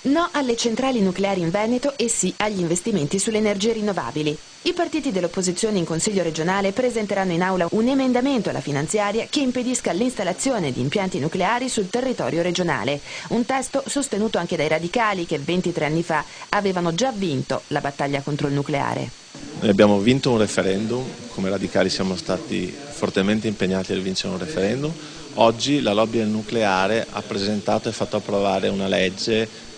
No alle centrali nucleari in Veneto e sì agli investimenti sulle energie rinnovabili. I partiti dell'opposizione in Consiglio regionale presenteranno in aula un emendamento alla finanziaria che impedisca l'installazione di impianti nucleari sul territorio regionale. Un testo sostenuto anche dai radicali che 23 anni fa avevano già vinto la battaglia contro il nucleare. Noi abbiamo vinto un referendum, come radicali siamo stati fortemente impegnati a vincere un referendum. Oggi la lobby del nucleare ha presentato e fatto approvare una legge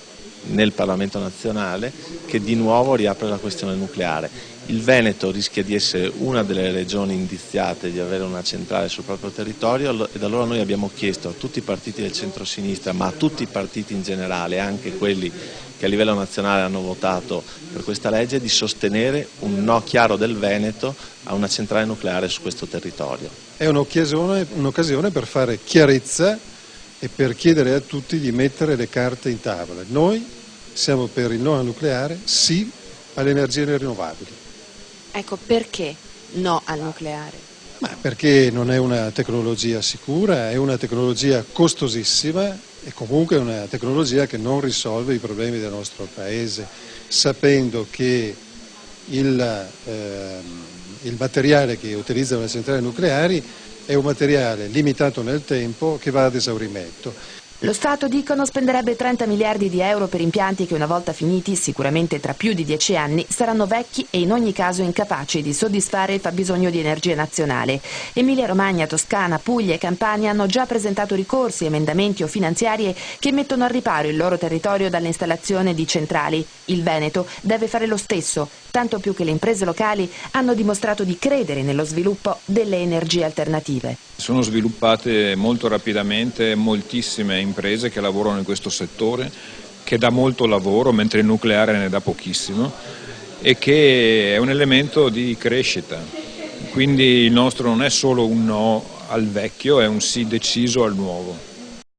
nel Parlamento nazionale che di nuovo riapre la questione nucleare. Il Veneto rischia di essere una delle regioni indiziate di avere una centrale sul proprio territorio ed allora noi abbiamo chiesto a tutti i partiti del centro-sinistra, ma a tutti i partiti in generale, anche quelli che a livello nazionale hanno votato per questa legge, di sostenere un no chiaro del Veneto a una centrale nucleare su questo territorio. È un'occasione per fare chiarezza e per chiedere a tutti di mettere le carte in tavola. Noi siamo per il no al nucleare, sì alle energie rinnovabili. Ecco, perché no al nucleare? Ma perché non è una tecnologia sicura, è una tecnologia costosissima e comunque è una tecnologia che non risolve i problemi del nostro Paese, sapendo che il materiale che utilizzano le centrali nucleari è un materiale limitato nel tempo che va ad esaurimento. Lo Stato, dicono, spenderebbe 30 miliardi di euro per impianti che una volta finiti, sicuramente tra più di 10 anni, saranno vecchi e in ogni caso incapaci di soddisfare il fabbisogno di energia nazionale. Emilia-Romagna, Toscana, Puglia e Campania hanno già presentato ricorsi, emendamenti o finanziarie che mettono al riparo il loro territorio dall'installazione di centrali. Il Veneto deve fare lo stesso, tanto più che le imprese locali hanno dimostrato di credere nello sviluppo delle energie alternative. Sono sviluppate molto rapidamente moltissime imprese che lavorano in questo settore, che dà molto lavoro, mentre il nucleare ne dà pochissimo, e che è un elemento di crescita. Quindi il nostro non è solo un no al vecchio, è un sì deciso al nuovo.